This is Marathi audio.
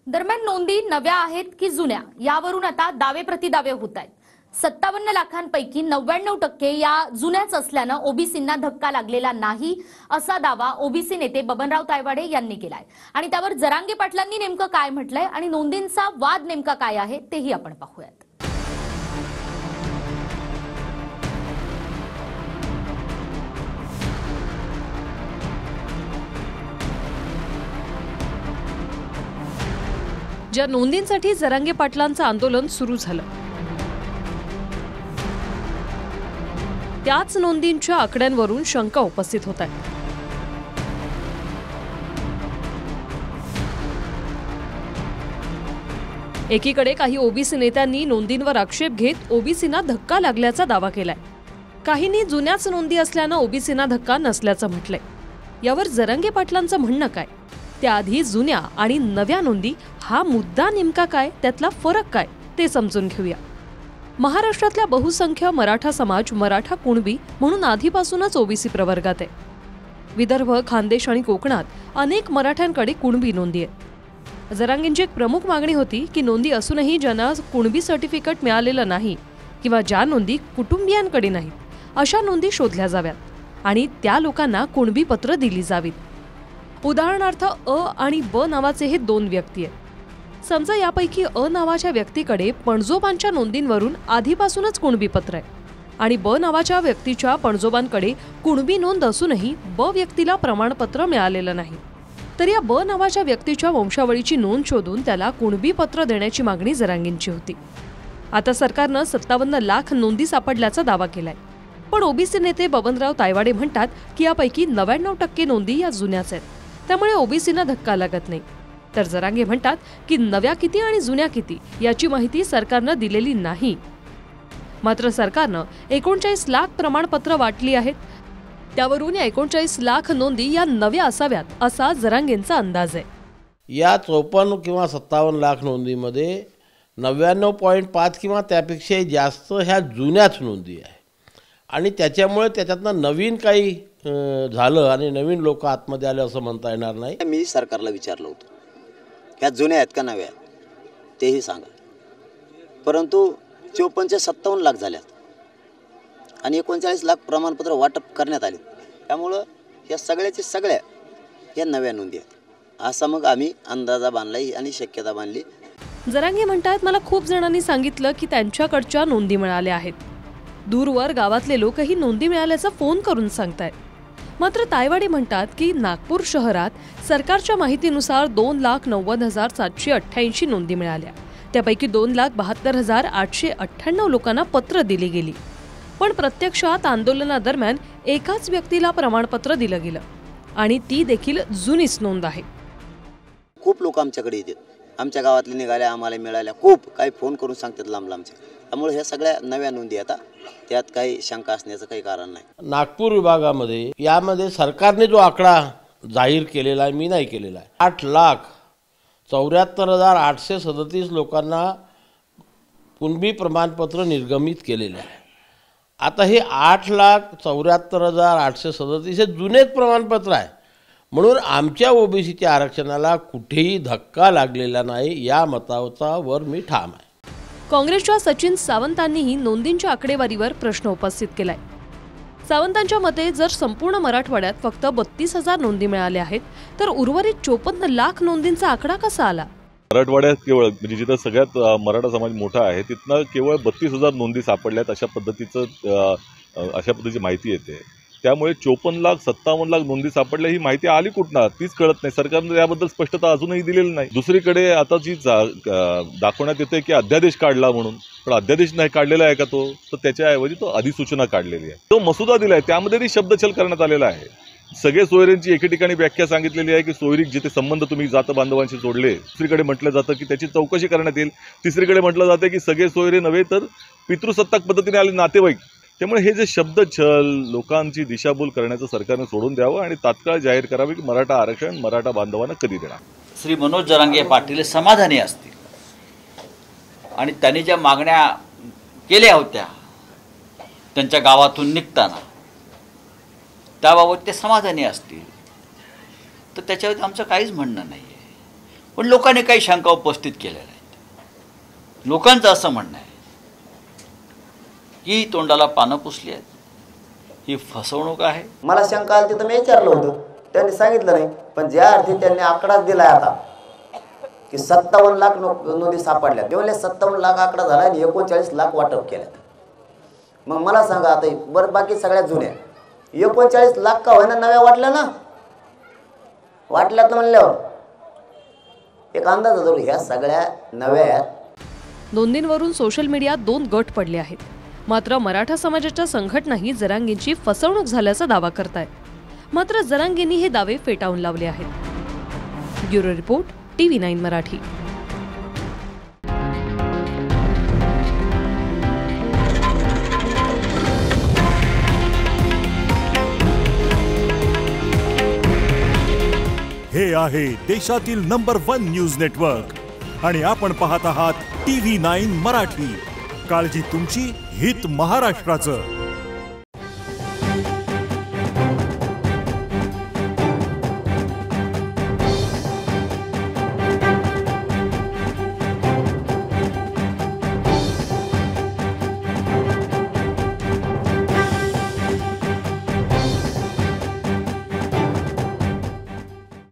दरम्यान नोंदी नव्या आहेत की जुन्या यावरून आता दावे प्रतिदावे होत आहेत। 57 लाखांपैकी 99% या जुन्याच असल्यानं ओबीसींना धक्का लागलेला नाही असा दावा ओबीसी नेते बबनराव तायवाडे यांनी केलाय। आणि त्यावर जरांगे पाटलांनी नेमकं काय म्हटलंय आणि नोंदींचा वाद नेमका काय आहे तेही आपण पाहूयात। ज्या नोंदींसाठी जरांगे पाटलांचं आंदोलन सुरू झालं त्याच नोंदींच्या आकड्यांवरून शंका उपस्थित होत आहेत। एकीकडे काही ओबीसी नेत्यांनी नोंदींवर आक्षेप घेत ओबीसींना धक्का लागल्याचा दावा केलाय। काहींनी जुन्याच नोंदी असल्यानं ओबीसींना धक्का नसल्याचं म्हटलंय। यावर जरांगे पाटलांचं म्हणणं काय, त्याआधी जुन्या आणि नव्या नोंदी हा मुद्दा नेमका काय, त्यातला फरक काय ते समजून घेऊया। महाराष्ट्रातल्या बहुसंख्य मराठा समाज मराठा कुणबी म्हणून आधीपासूनच ओबीसी प्रवर्गात आहे। विदर्भ, खानदेश आणि कोकणात अनेक मराठ्यांकडे कुणबी नोंदी आहे। जरांगेंची एक प्रमुख मागणी होती की नोंदी असूनही ज्यांना कुणबी सर्टिफिकेट मिळालेलं नाही किंवा ज्या नोंदी कुटुंबियांकडे नाहीत अशा नोंदी शोधल्या जाव्यात आणि त्या लोकांना कुणबी पत्र दिली जावीत। उदाहरणार्थ अ आणि ब नावाचे हे दोन व्यक्ती आहेत। समजा यापैकी अ नावाच्या व्यक्तीकडे पणजोबांच्या नोंदींवरून आधीपासूनच कुणबी पत्र आहे आणि ब नावाच्या व्यक्तीच्या पणजोबांकडे कुणबी नोंद असूनही ब व्यक्तीला प्रमाणपत्र मिळालेलं नाही, तर या ब नावाच्या व्यक्तीच्या वंशावळीची नोंद शोधून त्याला कुणबी पत्र देण्याची मागणी जरांगेंची होती। आता सरकारनं 57 लाख नोंदी सापडल्याचा दावा केलाय, पण ओबीसी नेते बबनराव तायवाडे म्हणतात की यापैकी 99% नोंदी या जुन्याच आहेत, त्यामुळे ओबीसींना धक्का लागत नाही। तर जरांगे म्हणतात की नव्या किती आणि जुन्या किती याची माहिती सरकारनं दिलेली नाही। मात्र सरकारनं 39 लाख प्रमाणपत्र वाटली आहेत, त्यावरून या 39 लाख नोंदी या नव्या असाव्यात असा जरांगेंचा अंदाज आहे। या 54 किंवा 57 लाख नोंदीमध्ये 99.5 किंवा त्यापेक्षा जास्त ह्या जुन्याच नोंदी आहे आणि त्याच्यामुळे त्याच्यातनं नवीन काही झालं आणि नवीन लोक आतमध्ये आले असं म्हणता येणार नाही। मी सरकारला विचारलं होतं ह्या जुन्या आहेत का नव्या तेही सांगा, परंतु 54 चे 57 लाख झाल्यात आणि 39 लाख प्रमाणपत्र वाटप करण्यात आले, त्यामुळं या सगळ्या या नव्या नोंदी आहेत असा मग आम्ही अंदाजा बांधला आणि शक्यता बांधली। जरांगे म्हणतात, मला खूप जणांनी सांगितलं की त्यांच्याकडच्या नोंदी मिळाल्या आहेत। दूरवर गावातले लोकही नोंदी मिळाल्याचा फोन करून सांगतायत। मात्र तायवाडे म्हणतात की नागपूर शहरात सरकारच्या माहितीनुसार 2,90,788 नोंदी मिळाल्या, त्यापैकी 2,72,898 लोकांना पत्र दिली गेली, पण प्रत्यक्षात आंदोलनादरम्यान एकाच व्यक्तीला प्रमाणपत्र दिलं गेलं आणि ती देखील जुनीच नोंद आहे। खूप लोक आमच्याकडे येतात, आमच्या गावातले निघाल्या, आम्हाला मिळाल्या, खूप काही फोन करून सांगतात लांब लांबचे, त्यामुळे ह्या सगळ्या नव्या नोंदी आता त्यात काही शंका असण्याचं काही कारण नाही। नागपूर विभागामध्ये यामध्ये सरकारने जो आकडा जाहीर केलेला आहे मी नाही केलेला आहे, 8,74,837 लोकांना कुणबी प्रमाणपत्र निर्गमित केलेले आहे। आता हे 8,74,837 हे जुनेच प्रमाणपत्र आहे, म्हणून आमच्या ओबीसीच्या आरक्षणाला कुठेही धक्का लागलेला नाही या मतावर मी ठाम आहे। काँग्रेसच्या सचिन सावंतांनीही नोंदींच्या आकडेवारीवर प्रश्न उपस्थित केलाय। सावंतांच्या मते जर संपूर्ण मराठवाड्यात फक्त 32,000 नोंदी मिळाल्या आहेत तर उर्वरित 54 लाख नोंदींचा आकडा कसा आला? मराठवाड्यात केवळ म्हणजे जिथं सगळ्यात मराठा समाज मोठा आहे तिथनं केवळ 32,000 नोंदी सापडल्यात अशा पद्धतीची माहिती येते। त्यामुळे 54 लाख 57 लाख नोंदी सापडल्या ही माहिती आली कुठनं तीच कळत नाही। सरकारने याबद्दल स्पष्टता अजूनही दिलेली नाही। दुसरीकडे आता जी दाखवण्यात येते की अध्यादेश काढला म्हणून, पण अध्यादेश नाही काढलेला आहे का तो, तर त्याच्याऐवजी तो अधिसूचना काढलेली आहे, तो मसुदा दिलाय, त्यामध्ये ती शब्दछल करण्यात आलेला आहे। सगळे सोयरींची एके ठिकाणी व्याख्या सांगितलेली आहे की सोयरीक जिथे संबंध तुम्ही जात बांधवांशी जोडले, दुसरीकडे म्हटलं जातं की त्याची चौकशी करण्यात येईल, तिसरीकडे म्हटलं जातं की सगळे सोयरे नव्हे तर पितृसत्ताक पद्धतीने आले नातेवाईक। त्यामुळे हे जे शब्दछल लोकांची दिशाभूल करण्याचं सरकारने सोडून द्यावं आणि तात्काळ जाहीर करावे की मराठा आरक्षण मराठा बांधवांना कधी देणार। श्री मनोज जरांगे पाटील समाधानी असतील आणि त्यांनी ज्या मागण्या केल्या होत्या त्यांच्या गावातून निघताना त्याबाबत ते समाधानी असतील तर त्याच्यावर आमचं काहीच म्हणणं नाही आहे। पण लोकांनी काही शंका उपस्थित केलेल्या आहेत. लोकांचं असं म्हणणं आहे की तोंडाला पानं पुसली आहेत, ही फसवणूक आहे. मला शंका आली तर मी विचारलं होतं, त्यांनी सांगितलं नाही. पण ज्या अर्थी त्यांनी आकडाच दिलाय आता की 57 लाख नोंदी सापडल्या, ते म्हणले 57 लाख आकडा झाला आणि 39 लाख वाटप केल्यात. मग मला सांगा आता बरं, बाकी सगळ्यात जुन्या 39 लाख का होईना नव्या वाटल्या ना, वाटल्यात म्हणल्यावर एक अंदाज होतो ह्या सगळ्या नव्या. नोंदींवरून सोशल मीडियात 2 गट पडले आहेत. मात्र मराठा समाजाच्या संघटनाही जरांगेंची फसवणूक झाल्याचा दावा करतायत. मात्र जरांगेंनी हे दावे फेटाळून लावले आहेत. Bureau report, TV9 Marathi. हे आहे देशातील नंबर 1 न्यूज नेटवर्क आणि आपण पाहत आहात TV9 मराठी. काळजी तुमची, हित महाराष्ट्राचं.